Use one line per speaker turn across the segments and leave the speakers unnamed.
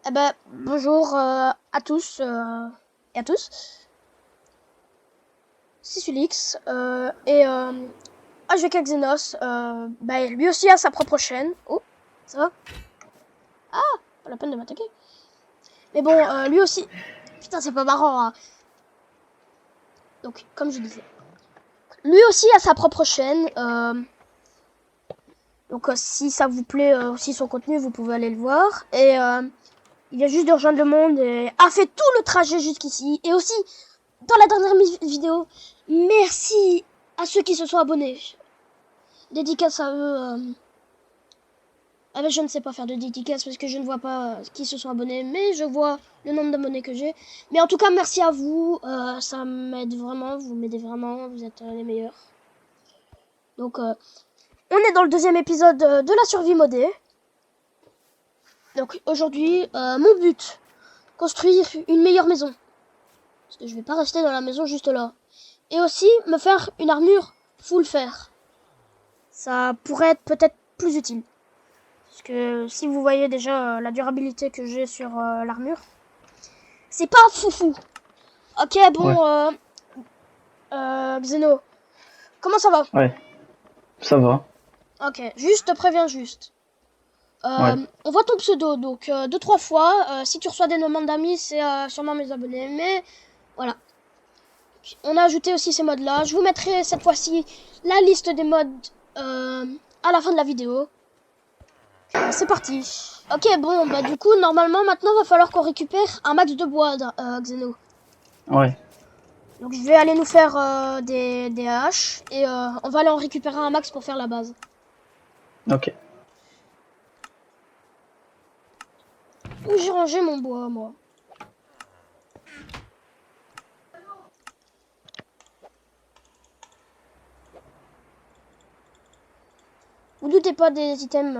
Eh ben, bonjour à tous et à tous. C'est Sulix HVK Xenos, lui aussi a sa propre chaîne. Oh, ça va? Ah, pas la peine de m'attaquer. Mais bon, lui aussi. Putain, c'est pas marrant, hein. Donc, comme je disais, lui aussi a sa propre chaîne. Donc, si ça vous plaît aussi son contenu, vous pouvez aller le voir. Et il vient juste de rejoindre le monde et a fait tout le trajet jusqu'ici. Et aussi, dans la dernière vidéo, merci à ceux qui se sont abonnés. Dédicace à eux. Ah ben, je ne sais pas faire de dédicace parce que je ne vois pas qui se sont abonnés, mais je vois le nombre d'abonnés que j'ai. Mais en tout cas, merci à vous. Ça m'aide vraiment, vous m'aidez vraiment, vous êtes les meilleurs. Donc, on est dans le deuxième épisode de la survie modée. Donc, aujourd'hui, mon but, construire une meilleure maison. Parce que je vais pas rester dans la maison juste là. Et aussi, me faire une armure full fer. Ça pourrait être peut-être plus utile. Parce que si vous voyez déjà la durabilité que j'ai sur l'armure, c'est pas foufou. Ok,
Ouais,
bon, Xeno, comment ça va?
ouais, ça va.
Ok, juste te préviens juste.
Ouais,
On voit ton pseudo, donc 2-3 fois. Si tu reçois des demandes d'amis, c'est sûrement mes abonnés. Mais voilà. On a ajouté aussi ces modes-là. Je vous mettrai cette fois-ci la liste des modes à la fin de la vidéo. C'est parti. Ok, bon, bah du coup, normalement, maintenant, va falloir qu'on récupère un max de bois, Xeno.
ouais,
Donc je vais aller nous faire des haches et on va aller en récupérer un max pour faire la base.
ok.
Où j'ai rangé mon bois, moi? Vous doutez pas des items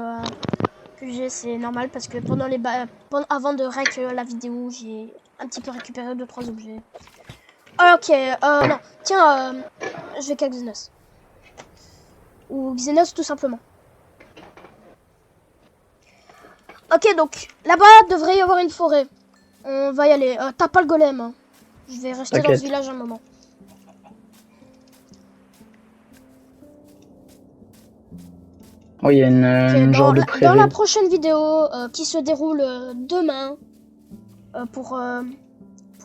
que j'ai, c'est normal parce que pendant avant de rec la vidéo, j'ai un petit peu récupéré 2-3 objets. Ah, ok, non, tiens, je vais qu'à Xenos. Ou Xenos tout simplement. Ok, donc là-bas devrait y avoir une forêt. On va y aller. T'as pas le golem, hein. Je vais rester dans ce
T'inquiète.
village un moment.
Oui, il y a
Ok,
une genre de
dans la
prairie.
prochaine vidéo qui se déroule demain pour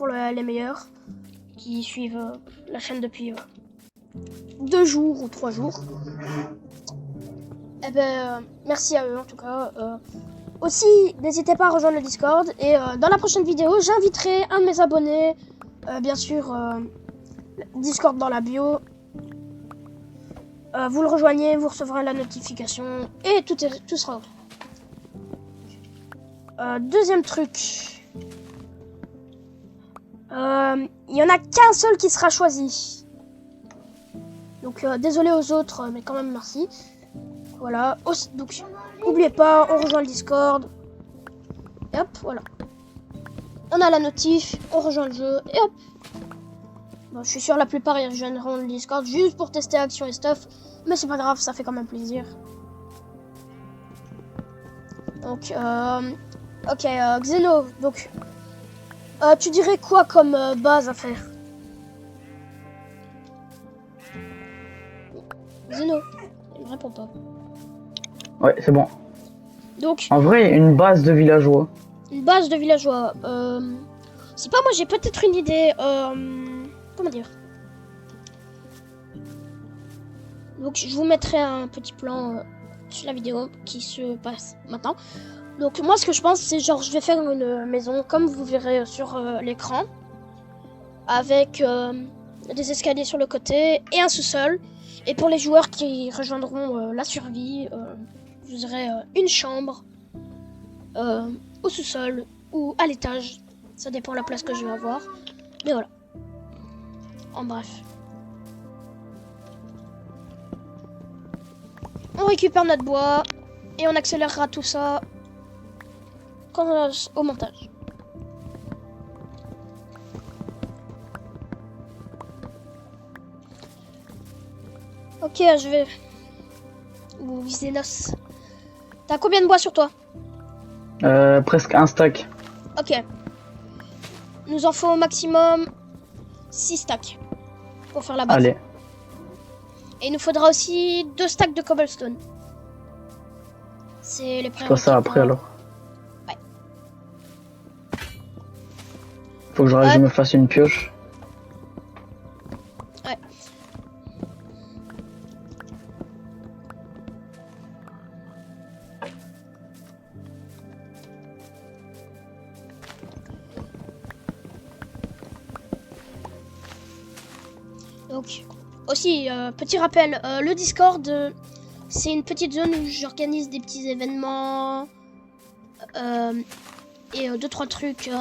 les meilleurs qui suivent la chaîne depuis 2 jours ou 3 jours. Eh ben, merci à eux en tout cas. Aussi, n'hésitez pas à rejoindre le Discord et dans la prochaine vidéo, j'inviterai un de mes abonnés, bien sûr, Discord dans la bio. Vous le rejoignez, vous recevrez la notification et tout sera ok. Deuxième truc. Il y en a qu'un seul qui sera choisi. Donc désolé aux autres, mais quand même merci. Voilà. Aussi, donc n'oubliez pas, on rejoint le Discord. Et hop, voilà. On a la notif, on rejoint le jeu et hop. Bon, je suis sûr la plupart ils rejoindront le Discord juste pour tester Action et stuff. Mais c'est pas grave, ça fait quand même plaisir. Donc, ok, Xeno, donc, tu dirais quoi comme base à faire? Xeno, il me répond pas.
Ouais, c'est bon.
Donc,
En vrai, une base de villageois.
une base de villageois. C'est pas moi, j'ai peut-être une idée. Comment dire? Donc, je vous mettrai un petit plan sur la vidéo qui se passe maintenant. Donc, moi, ce que je pense, c'est genre, je vais faire une maison, comme vous verrez sur l'écran, avec des escaliers sur le côté et un sous-sol. Et pour les joueurs qui rejoindront la survie, vous aurez une chambre au sous-sol ou à l'étage. Ça dépend de la place que je vais avoir. Mais voilà. En bref. On récupère notre bois et on accélérera tout ça au montage. Ok, je vais... Ou Xenos. T'as combien de bois sur toi?
Presque un stack.
Ok. Nous en faut au maximum 6 stacks pour faire la base.
Allez,
Et il nous faudra aussi 2 stacks de cobblestone. C'est les
je ferai ça après alors.
Ouais.
Faut que je me fasse une pioche.
Ouais. Donc, aussi, petit rappel, le Discord, c'est une petite zone où j'organise des petits événements et 2-3 trucs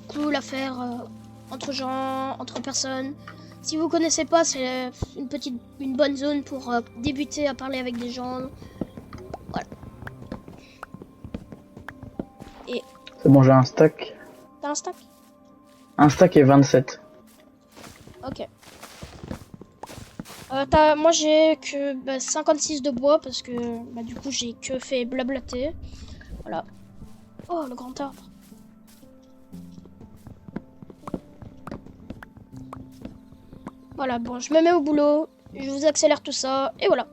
cool à faire entre gens, entre personnes. Si vous connaissez pas, c'est une bonne zone pour débuter à parler avec des gens. Voilà.
C'est bon, j'ai un stack.
T'as un stack?
Un stack et 27.
Ok. Moi j'ai que 56 de bois parce que du coup j'ai que fait blablater. Voilà. Oh, le grand arbre. Voilà, bon, je me mets au boulot, je vous accélère tout ça, et voilà.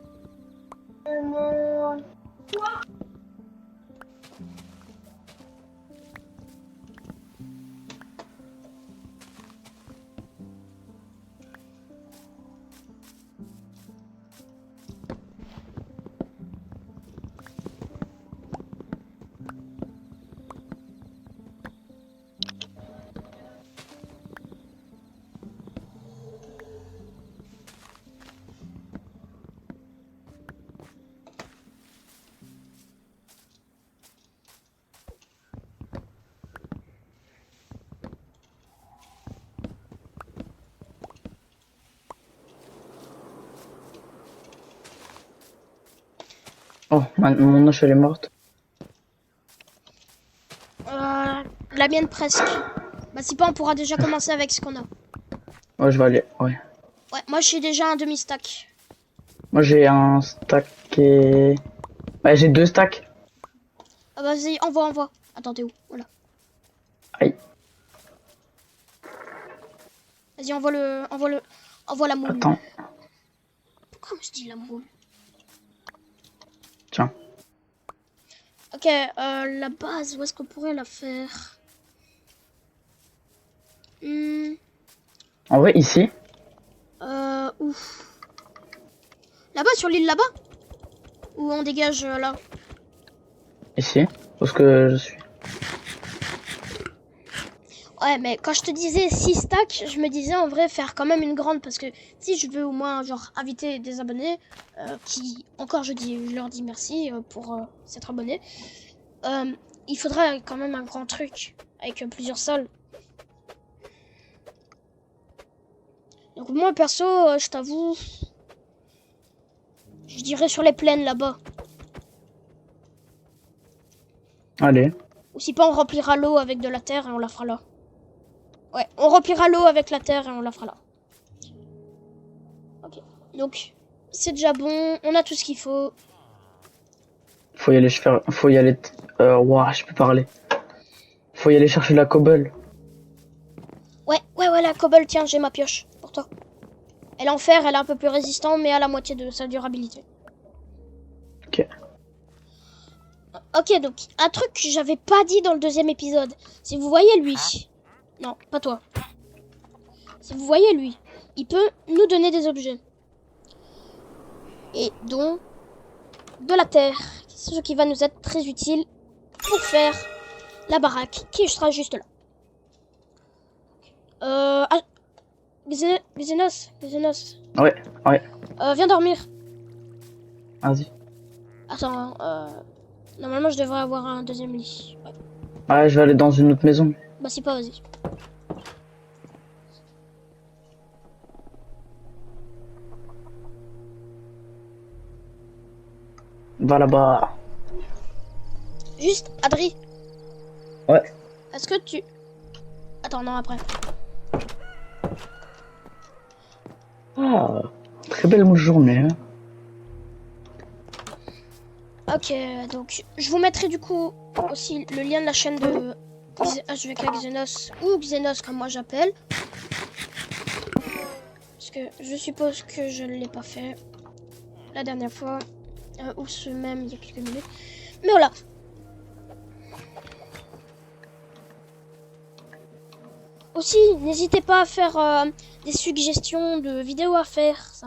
Oh, mon noche elle est morte.
La mienne presque. Bah si pas, on pourra déjà commencer avec ce qu'on a.
Ouais, je vais aller. Ouais.
Ouais, moi j'ai déjà un demi-stack.
Moi j'ai un stack et. Ouais, j'ai 2 stacks.
Ah vas-y, envoie. Attends, t'es où? Voilà.
Aïe.
Vas-y, envoie la moule.
Attends.
Pourquoi je dis la moule?
Tiens.
Ok, la base, où est-ce qu'on pourrait la faire?
En vrai, ici.
Où? Là-bas, sur l'île là-bas? Ou on dégage là?
Ici. Parce que je suis.
Ouais, mais quand je te disais 6 stacks, je me disais en vrai faire quand même une grande parce que si je veux au moins genre inviter des abonnés qui, encore je leur dis merci pour s'être abonnés, il faudrait quand même un grand truc avec plusieurs salles. Donc moi perso, je t'avoue, je dirais sur les plaines là-bas.
Allez.
Ou si pas, on remplira l'eau avec de la terre et on la fera là. Ouais, on remplira l'eau avec la terre et on la fera là. Ok, donc c'est déjà bon, on a tout ce qu'il faut.
Faut y aller Faut y aller. Ouah, je peux parler. Faut y aller chercher la cobble.
Ouais, la cobble, tiens, j'ai ma pioche pour toi. Elle est en fer, elle est un peu plus résistante, mais à la moitié de sa durabilité.
Ok.
Ok, donc, un truc que j'avais pas dit dans le deuxième épisode. Si vous voyez lui... Non, pas toi. Si vous voyez lui, il peut nous donner des objets. Et dont de la terre. Ce qui va nous être très utile pour faire la baraque qui sera juste là. Xenos.
Ouais.
Viens dormir.
Vas-y.
Attends, normalement je devrais avoir un deuxième lit. Ouais.
Ouais, je vais aller dans une autre maison.
Bah si pas, vas-y.
Va là-bas.
Juste, Adri.
Ouais.
Est-ce que tu... Attends, non, après.
Ah, très belle journée. Hein.
Ok, donc je vous mettrai du coup aussi le lien de la chaîne de HVK Xenos ou Xenos comme moi j'appelle. Parce que je suppose que je ne l'ai pas fait la dernière fois. Ou ce même il y a quelques minutes. Mais voilà. Aussi, n'hésitez pas à faire des suggestions de vidéos à faire. Ça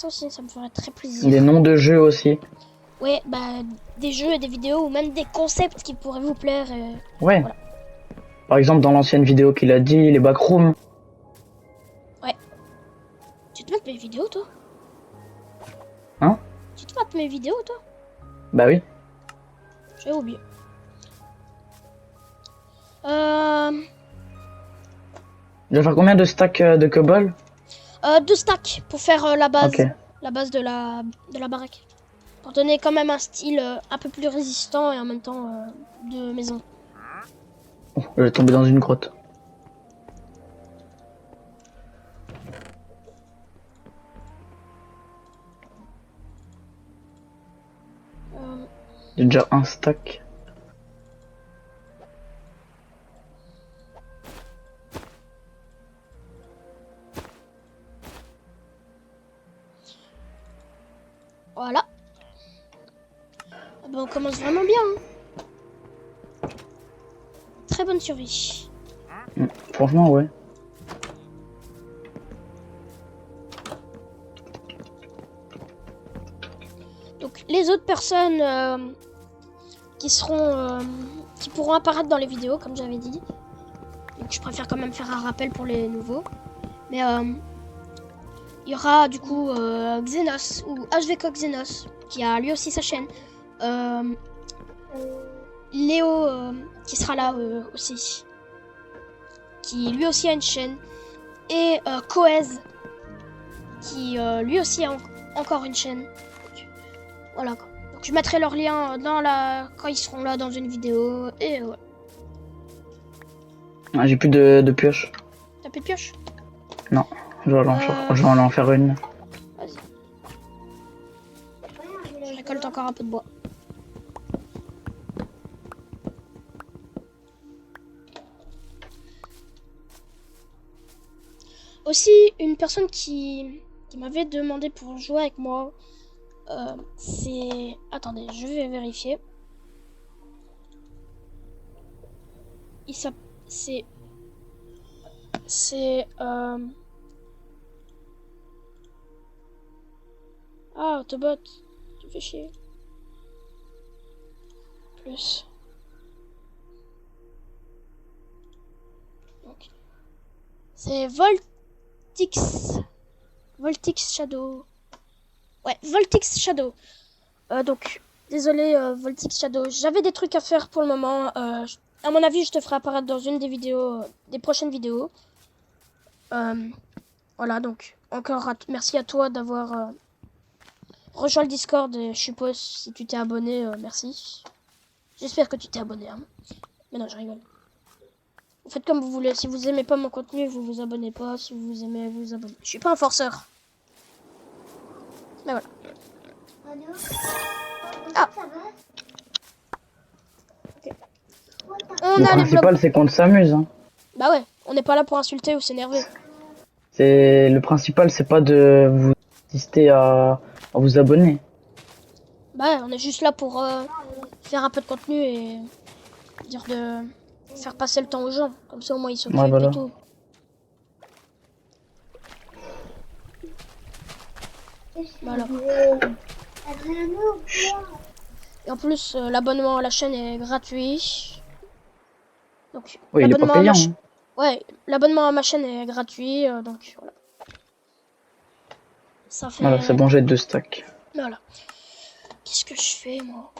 aussi, ça me ferait très plaisir.
Des noms de jeux aussi.
Ouais, bah, des jeux et des vidéos ou même des concepts qui pourraient vous plaire.
Ouais.
Voilà.
Par exemple, dans l'ancienne vidéo qu'il a dit, les backrooms.
Ouais. Tu te mates mes vidéos, toi?
Hein?
Tu te mates mes vidéos, toi?
Bah oui.
J'ai oublié.
Je vais faire combien de stacks de cobble?
2 stacks pour faire la base.
Ok.
La base de la baraque. Pour donner quand même un style un peu plus résistant et en même temps de maison.
Oh, je vais tomber dans une grotte. J'ai déjà un stack.
Voilà. Ben, on commence vraiment bien. Hein. Très bonne survie.
Franchement, ouais.
Donc les autres personnes qui pourront apparaître dans les vidéos, comme j'avais dit. Donc je préfère quand même faire un rappel pour les nouveaux. Mais il y aura du coup Xenos ou HVK Xenos qui a lui aussi sa chaîne. Léo qui sera là aussi. Qui lui aussi a une chaîne. Et Coez qui lui aussi a encore une chaîne. Donc, voilà quoi. Donc je mettrai leur lien quand ils seront là dans une vidéo. Et ouais.
Ah, j'ai plus de pioche.
T'as plus de pioche?
Non, je vais en faire une.
Vas-y. Je récolte encore un peu de bois. Aussi, une personne qui m'avait demandé pour jouer avec moi, c'est... Attendez, je vais vérifier. C'est... Ah, Autobot, tu fais chier. Plus. Donc, c'est Voltix Shadow. Ouais, Voltix Shadow. Donc, désolé, Voltix Shadow. J'avais des trucs à faire pour le moment. À mon avis, je te ferai apparaître dans une des vidéos, des prochaines vidéos. Voilà, donc, encore merci à toi d'avoir rejoint le Discord. Et je suppose, si tu t'es abonné, merci. J'espère que tu t'es abonné. Hein. Mais non, je rigole. Vous faites comme vous voulez. Si vous aimez pas mon contenu, vous vous abonnez pas. Si vous aimez, vous vous abonnez. Je suis pas un forceur. Mais voilà. Ah. Okay.
Le principal, c'est qu'on s'amuse. Hein.
Bah ouais, on n'est pas là pour insulter ou s'énerver.
Le principal, c'est pas de vous insister à vous abonner.
Bah ouais, on est juste là pour faire un peu de contenu et dire de faire passer le temps aux gens. Comme ça, au moins, ils s'occupent et tout. Voilà. Et en plus, l'abonnement à la chaîne est gratuit. Donc,
oui, il est pas payant.
Ouais, l'abonnement à ma chaîne est gratuit, donc voilà. Ça fait...
Voilà, c'est bon, j'ai 2 stacks.
Voilà. Qu'est-ce que je fais, moi?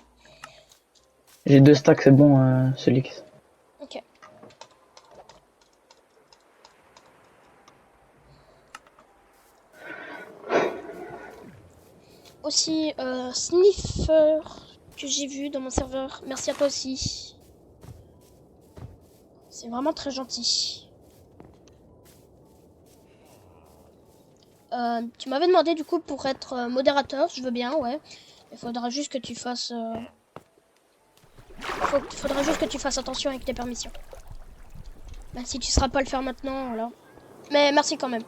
J'ai 2 stacks, c'est bon, Solix.
Ok. Aussi, Sniffer, que j'ai vu dans mon serveur. Merci à toi aussi. C'est vraiment très gentil. Tu m'avais demandé du coup pour être modérateur, je veux bien, ouais. Il faudra juste que tu fasses... faudra juste que tu fasses attention avec tes permissions. Bah, si tu seras pas le faire maintenant, voilà. Mais merci quand même.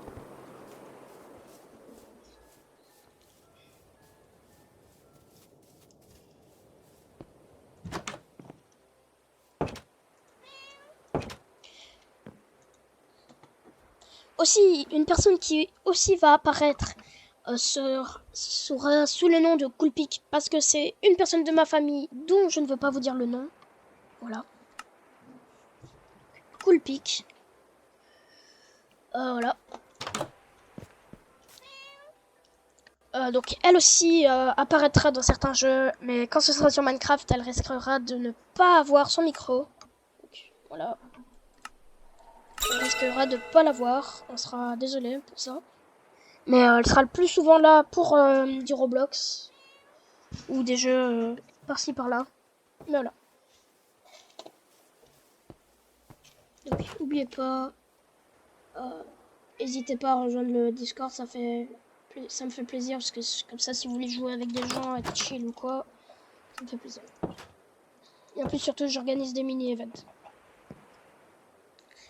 Aussi, une personne qui aussi va apparaître sera sous le nom de Coolpic, parce que c'est une personne de ma famille dont je ne veux pas vous dire le nom. Voilà. Coolpic. Voilà. Donc elle aussi apparaîtra dans certains jeux, mais quand ce sera sur Minecraft, elle risquera de ne pas avoir son micro. Donc, voilà. Elle risquera de ne pas l'avoir. On sera désolé pour ça. Mais elle sera le plus souvent là pour du Roblox. Ou des jeux par-ci par-là. Mais voilà. Donc n'oubliez pas. N'hésitez pas à rejoindre le Discord, ça me fait plaisir parce que comme ça, si vous voulez jouer avec des gens, être chill ou quoi, ça me fait plaisir. Et en plus, surtout, j'organise des mini-events.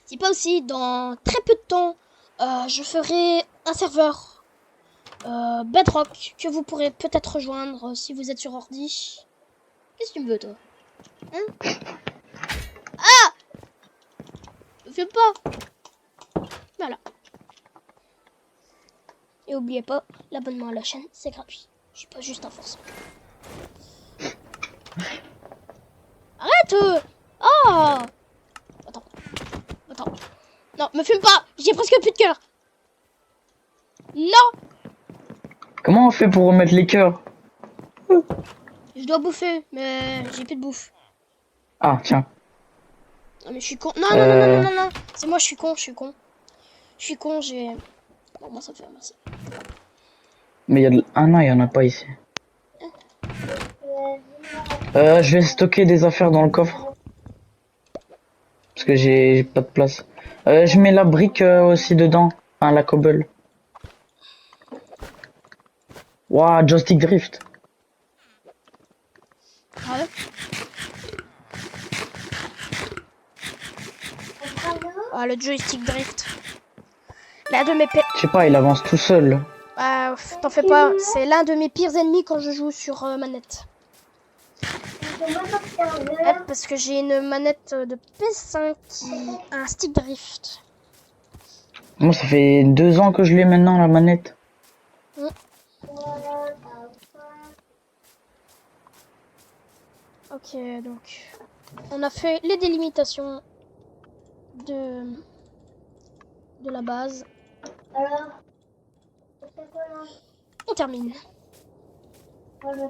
Si pas aussi, dans très peu de temps, je ferai un serveur Bedrock que vous pourrez peut-être rejoindre si vous êtes sur ordi. Qu'est-ce que tu me veux, toi? Hein? Ah! Ne fais pas! Voilà. Et n'oubliez pas, l'abonnement à la chaîne, c'est gratuit. Je suis pas juste un force. Arrête! Oh! Attends. Non, me fume pas! J'ai presque plus de cœur! Non!
Comment on fait pour remettre les cœurs?
Je dois bouffer, mais j'ai plus de bouffe.
Ah, tiens.
Non, mais je suis con. Non. C'est moi, je suis con. J'ai... Bon, moi, ça me fait merci.
Mais il y a de... Ah non, il y en a pas ici. Je vais stocker des affaires dans le coffre. Parce que j'ai pas de place. Je mets la brique aussi dedans. Enfin, la cobble. Waouh, joystick drift.
Ah ouais? Ah, le joystick drift. L'un de mes pires...
Je sais pas, il avance tout seul.
Ah, t'en fais pas. C'est l'un de mes pires ennemis quand je joue sur manette. Ouais, parce que j'ai une manette de PS5 qui a un stick drift.
Moi, ça fait 2 ans que je l'ai maintenant, la manette.
Ok, donc on a fait les délimitations de la base. On termine. Le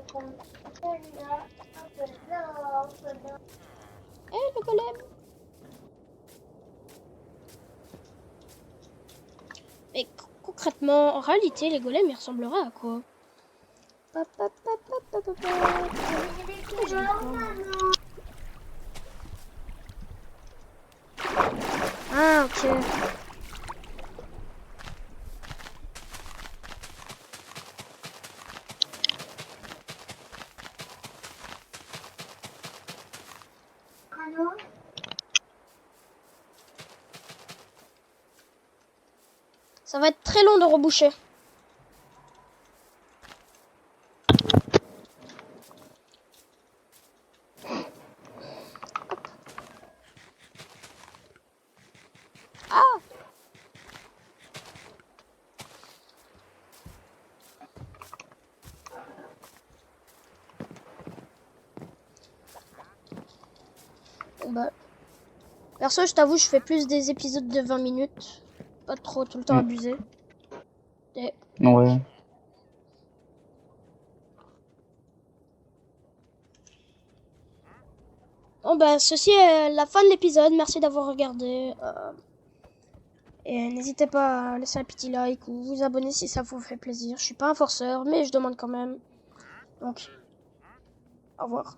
golem. Mais concrètement, en réalité, les golems, ils ressembleraient à quoi? Ah, ok. Ça va être très long de reboucher. Ah! Bon bah. Perso, je t'avoue, je fais plus des épisodes de 20 minutes. Pas trop tout le temps abusé. Et...
Ouais.
Bon bah, ceci est la fin de l'épisode. Merci d'avoir regardé. Et n'hésitez pas à laisser un petit like ou vous abonner si ça vous fait plaisir. Je suis pas un forceur, mais je demande quand même. Donc, au revoir.